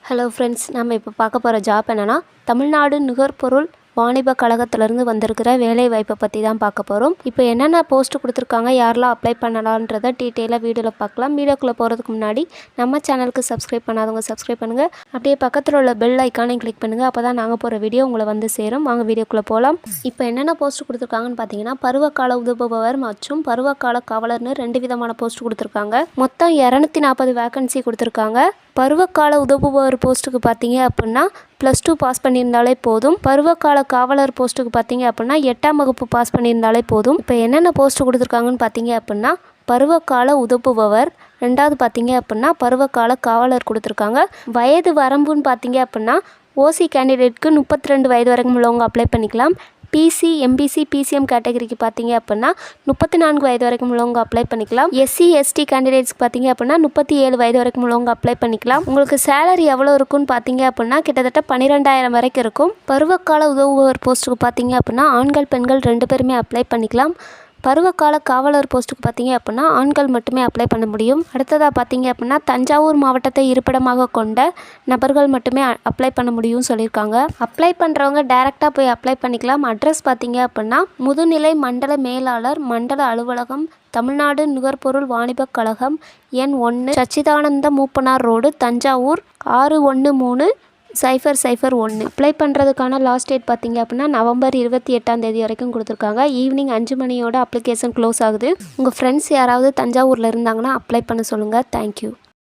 Hello friends, நம்ம இப்போ பார்க்க போகிற ஜாப் என்னென்னா தமிழ்நாடு நுகர்பொருள் வாணிப கழகத்திலேருந்து வந்திருக்கிற வேலைவாய்ப்பை பற்றி தான் பார்க்க போகிறோம். இப்போ என்னென்ன போஸ்ட்டு கொடுத்துருக்காங்க, யாரெல்லாம் அப்ளை பண்ணலான்றதை டீட்டெயிலாக வீடியோவில் பார்க்கலாம். வீடியோக்குள்ளே போகிறதுக்கு முன்னாடி நம்ம சேனலுக்கு சப்ஸ்கிரைப் பண்ணாதவங்க சப்ஸ்கிரைப் பண்ணுங்கள். அப்படியே பக்கத்தில் உள்ள பெல் ஐக்கானையும் கிளிக் பண்ணுங்கள். அப்போ தான் நாங்கள் போகிற வீடியோ உங்களை வந்து சேரும். வாங்க வீடியோக்குள்ளே போகலாம். இப்போ என்னென்ன போஸ்ட் கொடுத்துருக்காங்கன்னு பார்த்தீங்கன்னா, பருவகால உதவுபவர் மற்றும் பருவகால காவலர்னு 2 விதமான போஸ்ட் கொடுத்துருக்காங்க. மொத்தம் 240 வேக்கன்சி கொடுத்துருக்காங்க. பருவகால உதவுபவர் போஸ்ட்டுக்கு பார்த்தீங்க அப்படின்னா +2 பாஸ் பண்ணியிருந்தாலே போதும். பருவகால காவலர் போஸ்ட்டுக்கு பார்த்தீங்க அப்படின்னா 8ஆம் வகுப்பு பாஸ் பண்ணியிருந்தாலே போதும். இப்போ என்னென்ன போஸ்ட்டு கொடுத்துருக்காங்கன்னு பார்த்தீங்க அப்படின்னா பருவகால உதவுபவர், 2வது பார்த்தீங்க அப்படின்னா பருவகால காவலர் கொடுத்துருக்காங்க. வயது வரம்புன்னு பார்த்தீங்க அப்படின்னா ஓசி கேண்டிடேட்க்கு 32 வயது வரைக்கும் உள்ளவங்க அப்ளை பண்ணிக்கலாம். பிசி, எம்பிசி, பிசிஎம் கேட்டகரிக்கு பார்த்தீங்க அப்படின்னா 34 வயது வரைக்கும் உள்ளவங்க அப்ளை பண்ணிக்கலாம். எஸ்சி, எஸ்டி கேண்டிடேட்ஸ்க்கு பார்த்தீங்க அப்படின்னா 37 வயது வரைக்கும் உள்ளவங்க அப்ளை பண்ணிக்கலாம். உங்களுக்கு சேலரி எவ்வளோ இருக்குன்னு பார்த்தீங்க அப்படின்னா கிட்டத்தட்ட 12,000 வரைக்கும் இருக்கும். பருவகால உதவுபவர் போஸ்ட்டுக்கு பார்த்தீங்க அப்படின்னா ஆண்கள் பெண்கள் 2 பேருமே அப்ளை பண்ணிக்கலாம். பருவகால காவலர் போஸ்ட்டுக்கு பார்த்தீங்க அப்படின்னா ஆண்கள் மட்டுமே அப்ளை பண்ண முடியும். அடுத்ததாக பார்த்தீங்க அப்படின்னா தஞ்சாவூர் மாவட்டத்தை இருப்பிடமாக கொண்ட நபர்கள் மட்டுமே அப்ளை பண்ண முடியும்னு சொல்லியிருக்காங்க. அப்ளை பண்ணுறவங்க டைரெக்டாக போய் அப்ளை பண்ணிக்கலாம். அட்ரஸ் பார்த்தீங்க அப்படின்னா முதுநிலை மண்டல மேலாளர், மண்டல அலுவலகம், தமிழ்நாடு நுகர்பொருள் வாணிப கழகம், எண் 1, சச்சிதானந்த மூப்பனார் ரோடு, தஞ்சாவூர் 613001. அப்ளை பண்ணுறதுக்கான லாஸ்ட் டேட் பார்த்தீங்க அப்படின்னா நவம்பர் 28ஆம் தேதி வரைக்கும் கொடுத்துருக்காங்க. ஈவினிங் 5 மணியோட அப்ளிகேஷன் க்ளோஸ் ஆகுது. உங்கள் ஃப்ரெண்ட்ஸ் யாராவது தஞ்சாவூரில் இருந்தாங்கன்னா அப்ளை பண்ண சொல்லுங்கள். தேங்க்யூ.